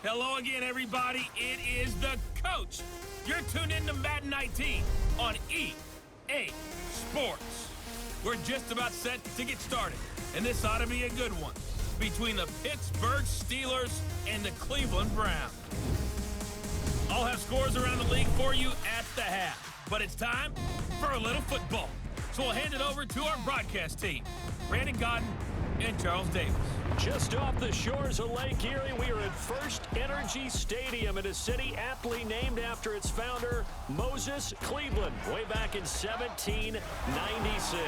Hello again, everybody. It is the coach. You're tuned in to Madden 19 on EA Sports. We're just about set to get started, and this ought to be a good one between the Pittsburgh Steelers and the Cleveland Browns. I'll have scores around the league for you at the half, but it's time for a little football. So we'll hand it over to our broadcast team, Brandon Godden and Charles Davis. Just off the shores of Lake Erie, we are at First Energy Stadium in a city aptly named after its founder, Moses Cleveland, way back in 1796.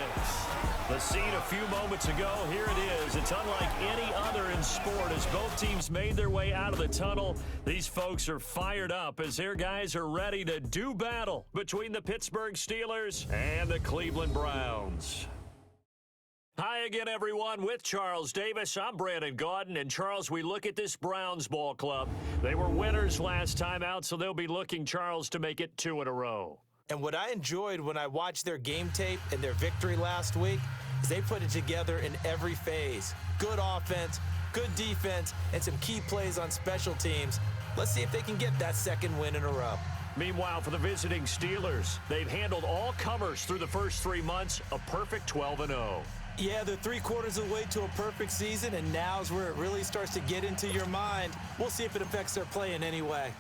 The scene a few moments ago, here it is. It's unlike any other in sport as both teams made their way out of the tunnel. These folks are fired up as their guys are ready to do battle between the Pittsburgh Steelers and the Cleveland Browns. Hi again, everyone. With Charles Davis, I'm Brandon Godden. And Charles, we look at this Browns ball club. They were winners last time out, so they'll be looking, Charles, to make it 2 in a row. And what I enjoyed when I watched their game tape and their victory last week is they put it together in every phase. Good offense, good defense, and some key plays on special teams. Let's see if they can get that second win in a row. Meanwhile, for the visiting Steelers, they've handled all comers through the first 3 months, a perfect 12-0. Yeah, they're 3/4 of the way to a perfect season, and now's where it really starts to get into your mind. We'll see if it affects their play in any way.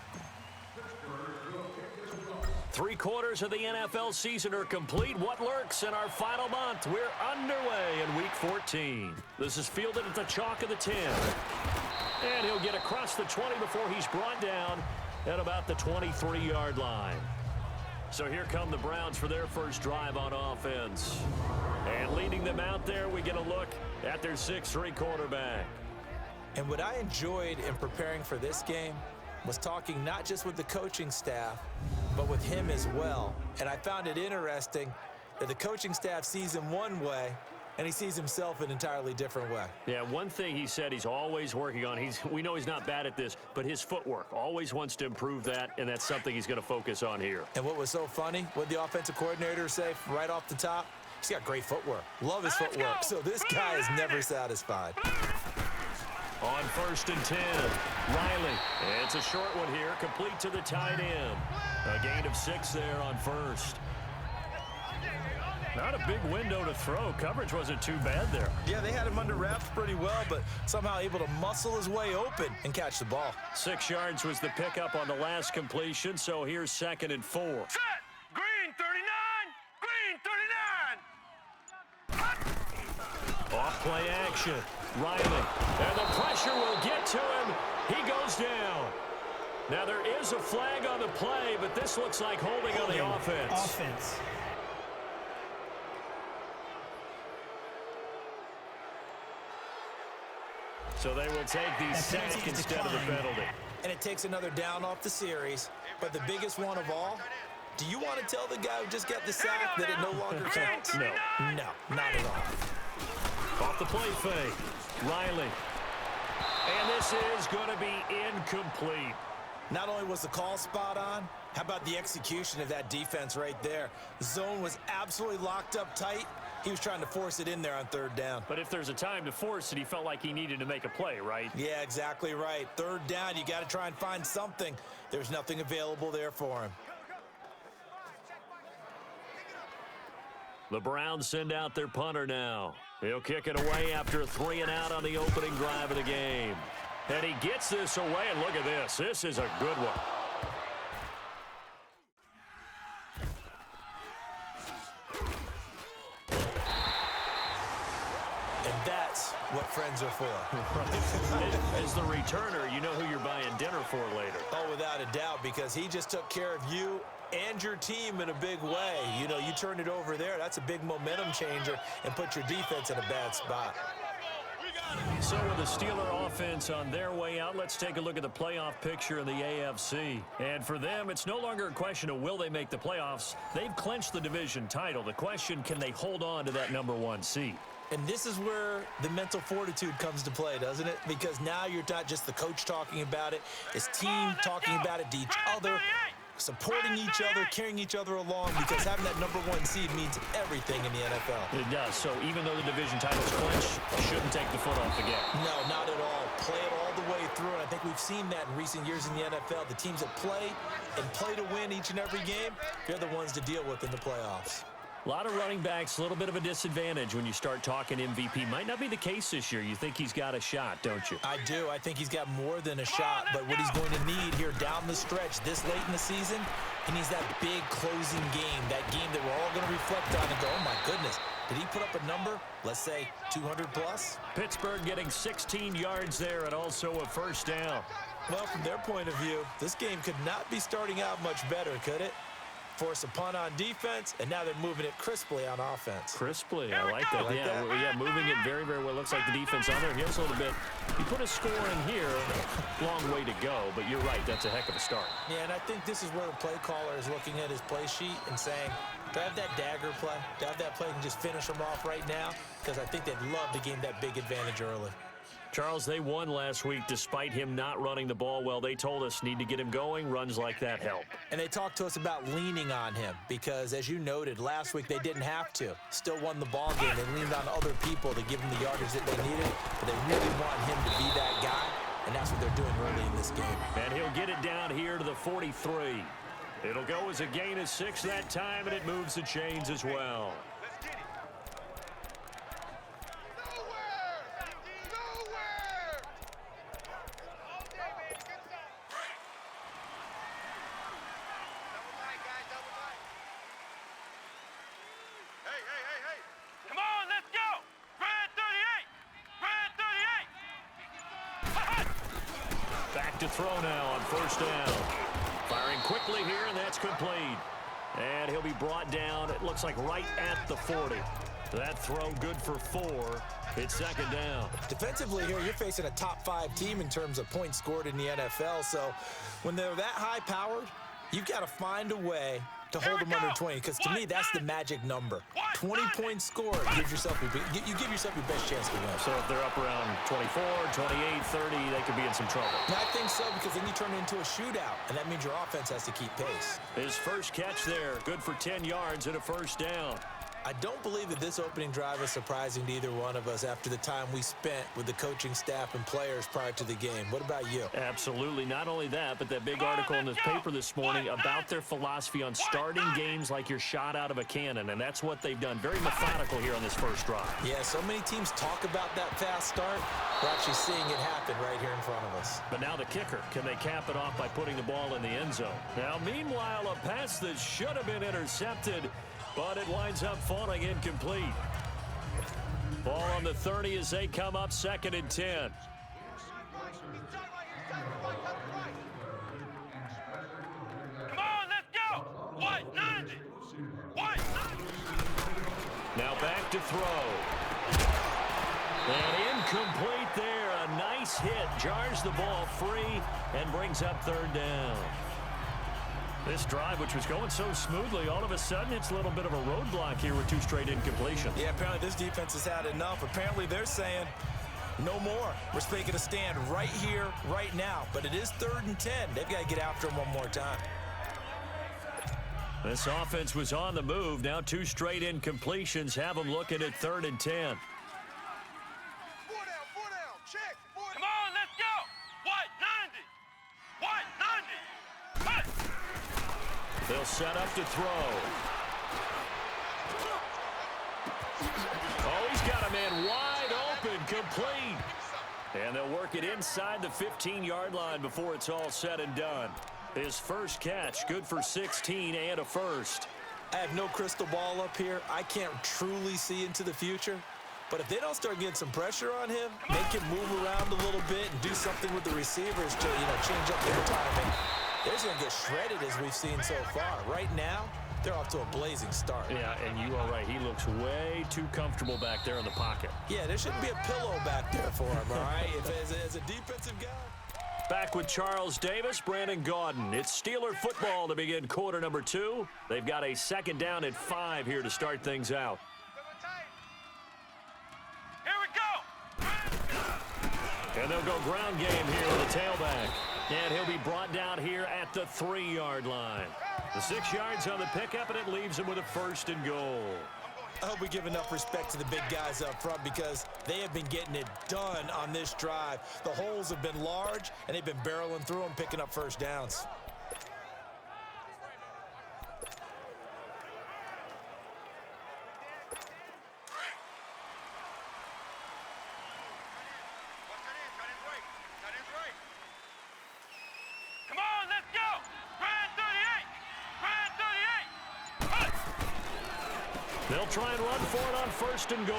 3/4 of the NFL season are complete. What lurks in our final month? We're underway in Week 14. This is fielded at the chalk of the 10. And he'll get across the 20 before he's brought down at about the 23-yard line. So here come the Browns for their first drive on offense. And leading them out there, we get a look at their 6'3" quarterback. And what I enjoyed in preparing for this game was talking not just with the coaching staff, but with him as well. And I found it interesting that the coaching staff sees him one way, and he sees himself an entirely different way. Yeah, one thing he said he's always working on, we know he's not bad at this, but his footwork, always wants to improve that, and that's something he's going to focus on here. And what was so funny, what the offensive coordinator say right off the top? He's got great footwork. Love his footwork. So this guy is never satisfied. On 1st and 10, Riley. It's a short one here, complete to the tight end. A gain of 6 there on 1st. Not a big window to throw. Coverage wasn't too bad there. Yeah, they had him under wraps pretty well, but somehow able to muscle his way open and catch the ball. 6 yards was the pickup on the last completion, so here's 2nd and 4. Set! Green 39! Green 39! Off play action. Riley. And the pressure will get to him. He goes down. Now there is a flag on the play, but this looks like holding on the offense. So they will take the sack instead of the penalty. And it takes another down off the series. But the biggest one of all, do you want to tell the guy who just got the sack that it no longer counts? No. No, not at all. Off the play fake. Riley. And this is going to be incomplete. Not only was the call spot on, how about the execution of that defense right there? The zone was absolutely locked up tight. He was trying to force it in there on 3rd down. But if there's a time to force it, he felt like he needed to make a play, right? Yeah, exactly right. 3rd down, you got to try and find something. There's nothing available there for him. The Browns send out their punter now. He'll kick it away after a 3-and-out on the opening drive of the game. And he gets this away, and look at this. This is a good one. And that's what friends are for. As the returner, you know who you're buying dinner for later. Oh, without a doubt, because he just took care of you and your team in a big way. You know, you turned it over there. That's a big momentum changer and put your defense in a bad spot. So with the Steeler offense on their way out, let's take a look at the playoff picture in the AFC. And for them, it's no longer a question of will they make the playoffs. They've clinched the division title. The question, can they hold on to that #1 seed? And this is where the mental fortitude comes to play, doesn't it? Because now you're not just the coach talking about it, it's team talking about it to each other, supporting each other, carrying each other along, because having that #1 seed means everything in the NFL. It does. So even though the division title's clinched, shouldn't take the foot off the gas. No, not at all. Play it all the way through, and I think we've seen that in recent years in the NFL. The teams that play and play to win each and every game, they're the ones to deal with in the playoffs. A lot of running backs, a little bit of a disadvantage when you start talking MVP. Might not be the case this year. You think he's got a shot, don't you? I do. I think he's got more than a shot, but what he's going to need here down the stretch this late in the season, he needs that big closing game, that game that we're all going to reflect on and go, oh, my goodness, did he put up a number, let's say 200 plus? Pittsburgh getting 16 yards there and also a first down. Well, from their point of view, this game could not be starting out much better, could it? Force a punt on defense, and now they're moving it crisply on offense. Crisply, I like that. Yeah, moving it very, very well. Looks like the defense on their heels a little bit. You put a score in here, long way to go, but you're right, that's a heck of a start. Yeah, and I think this is where the play caller is looking at his play sheet and saying, do I have that dagger play? Do I have that play and just finish them off right now? Because I think they'd love to gain that big advantage early. Charles, they won last week despite him not running the ball well. They told us need to get him going. Runs like that help. And they talked to us about leaning on him because, as you noted, last week they didn't have to. Still won the ball game. They leaned on other people to give them the yardage that they needed, but they really want him to be that guy, and that's what they're doing early in this game. And he'll get it down here to the 43. It'll go as a gain of 6 that time, and it moves the chains as well. To throw now on first down. Firing quickly here, and that's complete. And he'll be brought down, it looks like right at the 40. That throw good for 4. It's second down. Defensively here, you're facing a top 5 team in terms of points scored in the NFL. So when they're that high-powered, you've got to find a way to hold them under 20, because to me, that's the magic number. 20 points scored gives yourself you give yourself your best chance to win. So if they're up around 24, 28, 30, they could be in some trouble. And I think so, because then you turn it into a shootout, and that means your offense has to keep pace. His first catch there, good for 10 yards and a first down. I don't believe that this opening drive is surprising to either one of us after the time we spent with the coaching staff and players prior to the game. What about you? Absolutely. Not only that, but that big article in the paper this morning about their philosophy on starting games like you're shot out of a cannon, and that's what they've done. Very methodical here on this first drive. Yeah, so many teams talk about that fast start. We're actually seeing it happen right here in front of us. But now the kicker. Can they cap it off by putting the ball in the end zone? Now, meanwhile, a pass that should have been intercepted, but it winds up falling incomplete. Ball on the 30 as they come up 2nd and 10. Come on, let's go! White 90! White 90! Now back to throw. And incomplete there. A nice hit. Jars the ball free and brings up 3rd down. This drive, which was going so smoothly, all of a sudden it's a little bit of a roadblock here with 2 straight incompletions. Yeah, apparently this defense has had enough. Apparently they're saying no more. We're making a stand right here, right now. But it is 3rd and 10. They've got to get after him one more time. This offense was on the move. Now 2 straight incompletions have them looking at 3rd and 10. Check! Come on, let's go! White 90! White 90! Hey! They'll set up to throw. Oh, he's got a man wide open, complete. And they'll work it inside the 15-yard line before it's all said and done. His first catch, good for 16 and a first. I have no crystal ball up here. I can't truly see into the future. But if they don't start getting some pressure on him, make him move around a little bit and do something with the receivers to, change up their timing, they're going to get shredded as we've seen so far. Right now, they're off to a blazing start. Yeah, and you are right. He looks way too comfortable back there in the pocket. Yeah, there shouldn't be a pillow back there for him, all right, as a defensive guy. Back with Charles Davis, Brandon Gaudin. It's Steeler football to begin quarter number 2. They've got a second down at 5 here to start things out. Here we go. And they'll go ground game here with a tailback. And he'll be brought down here at the 3-yard line. The 6 yards on the pickup, and it leaves him with a 1st and goal. I hope we give enough respect to the big guys up front because they have been getting it done on this drive. The holes have been large, and they've been barreling through them, picking up first downs. Come on, let's go. Brand 38. Brand 38. Push. They'll try and run for it on 1st and goal.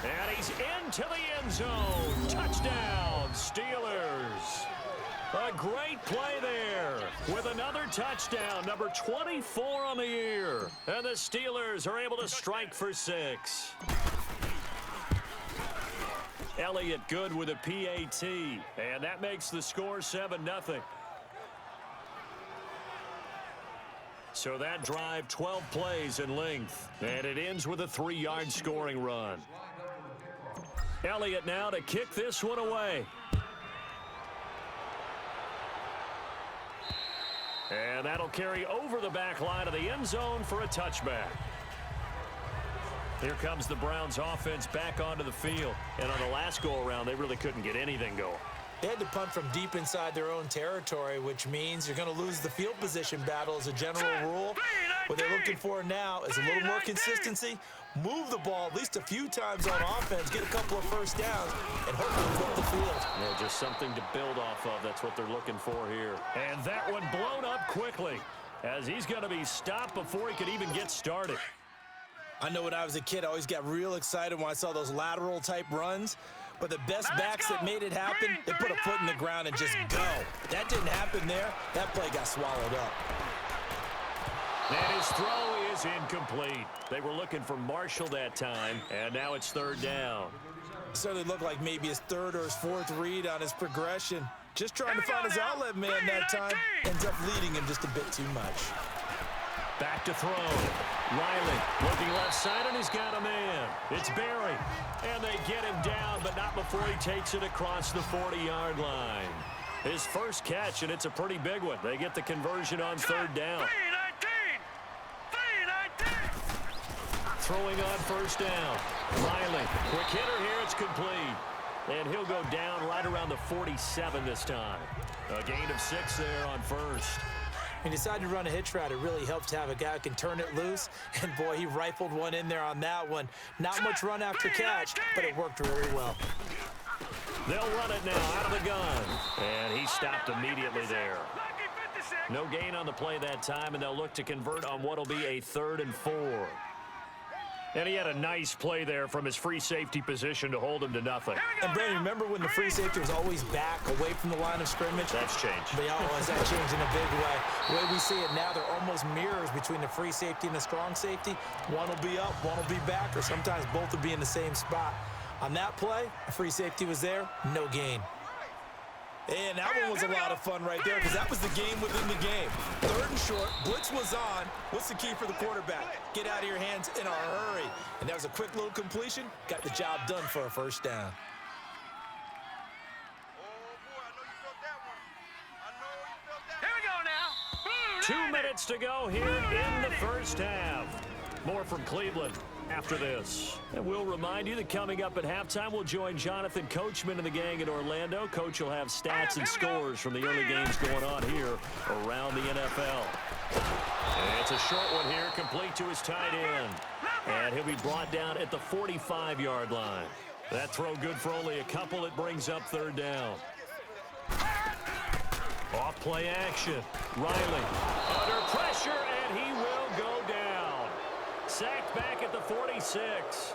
And he's into the end zone. Touchdown, Steelers. A great play there with another touchdown, number 24 on the year. And the Steelers are able to strike for 6. Elliott good with a PAT, and that makes the score 7-0. So that drive, 12 plays in length, and it ends with a 3-yard scoring run. Elliott now to kick this one away. And that'll carry over the back line of the end zone for a touchback. Here comes the Browns offense back onto the field. And on the last go-around, they really couldn't get anything going. They had to punt from deep inside their own territory, which means you're going to lose the field position battle as a general rule. What they're looking for now is a little more consistency, move the ball at least a few times on offense, get a couple of first downs, and hopefully flip the field. Yeah, just something to build off of. That's what they're looking for here. And that one blown up quickly as he's going to be stopped before he could even get started. I know when I was a kid, I always got real excited when I saw those lateral-type runs. But the best backs that made it happen, they put a foot in the ground and just go. That didn't happen there. That play got swallowed up. And his throw is incomplete. They were looking for Marshall that time, and now it's 3rd down. It certainly looked like maybe his 3rd or his 4th read on his progression. Just trying to find his outlet man that time. Ends up leading him just a bit too much. Back to throw. Riley looking left side, and he's got a man. It's Barry. And they get him down, but not before he takes it across the 40-yard line. His first catch, and it's a pretty big one. They get the conversion on 3rd down. 319. Throwing on 1st down. Riley, quick hitter here, it's complete. And he'll go down right around the 47 this time. A gain of 6 there on 1st. He decided to run a hitch route. It really helps to have a guy who can turn it loose. And, boy, he rifled one in there on that one. Not much run after catch, but it worked really well. They'll run it now out of the gun. And he stopped immediately there. No gain on the play that time, and they'll look to convert on what will be a 3rd and 4. And he had a nice play there from his free safety position to hold him to nothing. And, Brandon, remember when the free safety was always back away from the line of scrimmage? That's changed. But has that changed in a big way? The way we see it now, they're almost mirrors between the free safety and the strong safety. One will be up, one will be back, or sometimes both will be in the same spot. On that play, the free safety was there, no gain. And that one was a lot of fun right there because that was the game within the game. 3rd and short, blitz was on. What's the key for the quarterback? Get out of your hands in a hurry. And that was a quick little completion. Got the job done for a 1st down. Here we go now. 2 minutes to go here in the 1st half. More from Cleveland after this. And we'll remind you that coming up at halftime, we'll join Jonathan Coachman and the gang in Orlando. Coach will have stats and scores from the early games going on here around the NFL. And it's a short one here, complete to his tight end. And he'll be brought down at the 45-yard line. That throw good for only a couple. It brings up 3rd down. Off play action. Riley under pressure, and he will go down. Sacked back at the 46.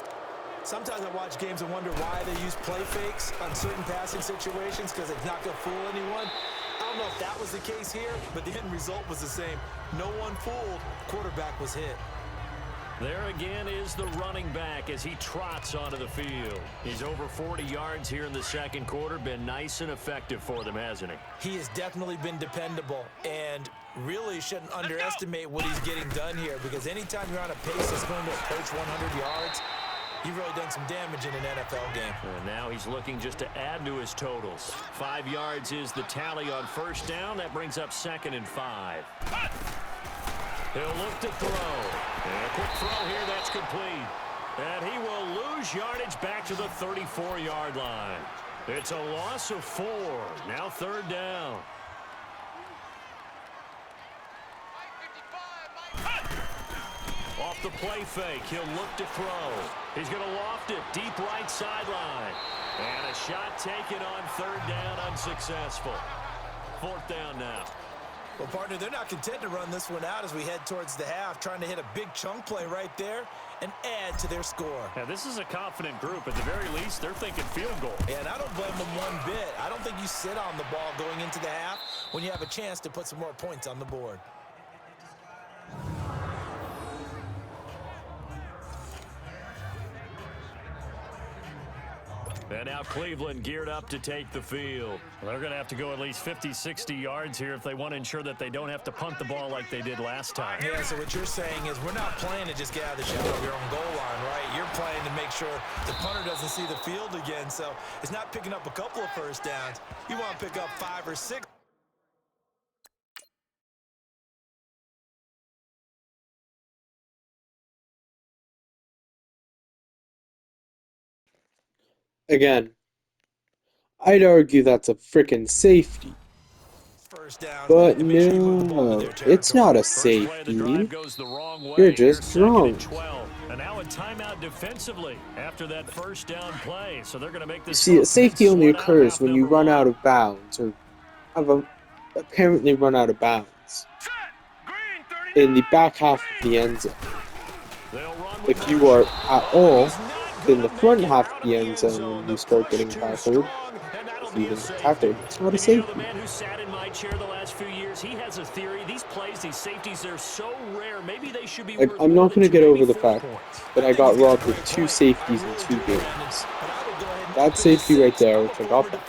Sometimes I watch games and wonder why they use play fakes on certain passing situations because it's not going to fool anyone. I don't know if that was the case here, but the end result was the same. No one fooled. Quarterback was hit. There again is the running back as he trots onto the field. He's over 40 yards here in the second quarter. Been nice and effective for them, hasn't he? He has definitely been dependable, and really shouldn't underestimate what he's getting done here, because anytime you're on a pace that's going to approach 100 yards, you've really done some damage in an NFL game. And now he's looking just to add to his totals. 5 yards is the tally on first down. That brings up 2nd and 5. He'll look to throw. And a quick throw here, that's complete. And he will lose yardage back to the 34-yard line. It's a loss of 4. Now 3rd down. Off the play fake, he'll look to throw. He's going to loft it deep right sideline. And a shot taken on 3rd down, unsuccessful. 4th down now. Well, partner, they're not content to run this one out as we head towards the half, trying to hit a big chunk play right there and add to their score. Now, this is a confident group. At the very least, they're thinking field goal. And I don't blame them one bit. I don't think you sit on the ball going into the half when you have a chance to put some more points on the board. And now Cleveland geared up to take the field. Well, they're going to have to go at least 50, 60 yards here if they want to ensure that they don't have to punt the ball like they did last time. Yeah, so what you're saying is we're not playing to just get out of the shadow of your own goal line, right? You're playing to make sure the punter doesn't see the field again. So it's not picking up a couple of first downs. You want to pick up 5 or 6. Again, I'd argue that's a frickin' safety. But no, it's not a safety. You're just wrong. And now a timeout defensively after that first down play. So they're going to make this. You see, a safety only occurs when you run out of bounds or have apparently run out of bounds in the back half of the end zone. If you are at all in the front half of the end zone and you start getting tackled, even tackled, it's not a safety. Man who sat in my chair the last few years, he has a theory. These plays, these safeties, they're so rare. Maybe they should be. Like, I'm not going to get over the fact that I got robbed with 2 safeties in 2 games. That safety right there, which I got back,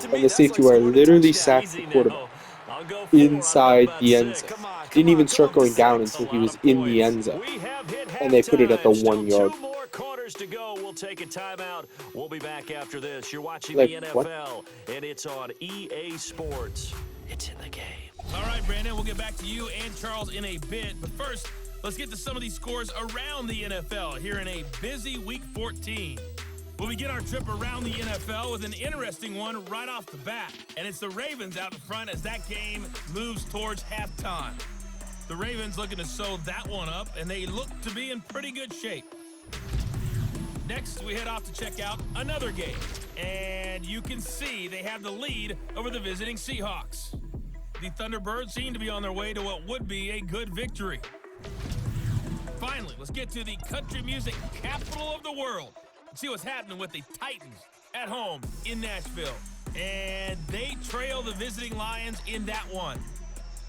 and the safety where I literally sacked the quarterback inside the end zone. Didn't even start going down until he was in the end zone. And they put it at the 1 yard. To go. We'll take a timeout. We'll be back after this. You're watching like, the NFL, what? And it's on EA Sports. It's in the game. All right, Brandon, we'll get back to you and Charles in a bit. But first, let's get to some of these scores around the NFL here in a busy Week 14. We'll begin our trip around the NFL with an interesting one right off the bat. And it's the Ravens out in front as that game moves towards halftime. The Ravens looking to sew that one up, and they look to be in pretty good shape. Next, we head off to check out another game. And you can see they have the lead over the visiting Seahawks. The Thunderbirds seem to be on their way to what would be a good victory. Finally, let's get to the country music capital of the world. Let's see what's happening with the Titans at home in Nashville. And they trail the visiting Lions in that one.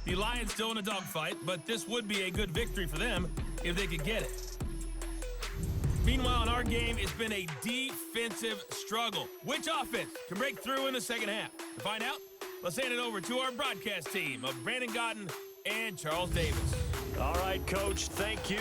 The Lions still in a dogfight, but this would be a good victory for them if they could get it. Meanwhile, in our game, it's been a defensive struggle. Which offense can break through in the second half? To find out, let's hand it over to our broadcast team of Brandon Gaudin and Charles Davis. All right, Coach, thank you.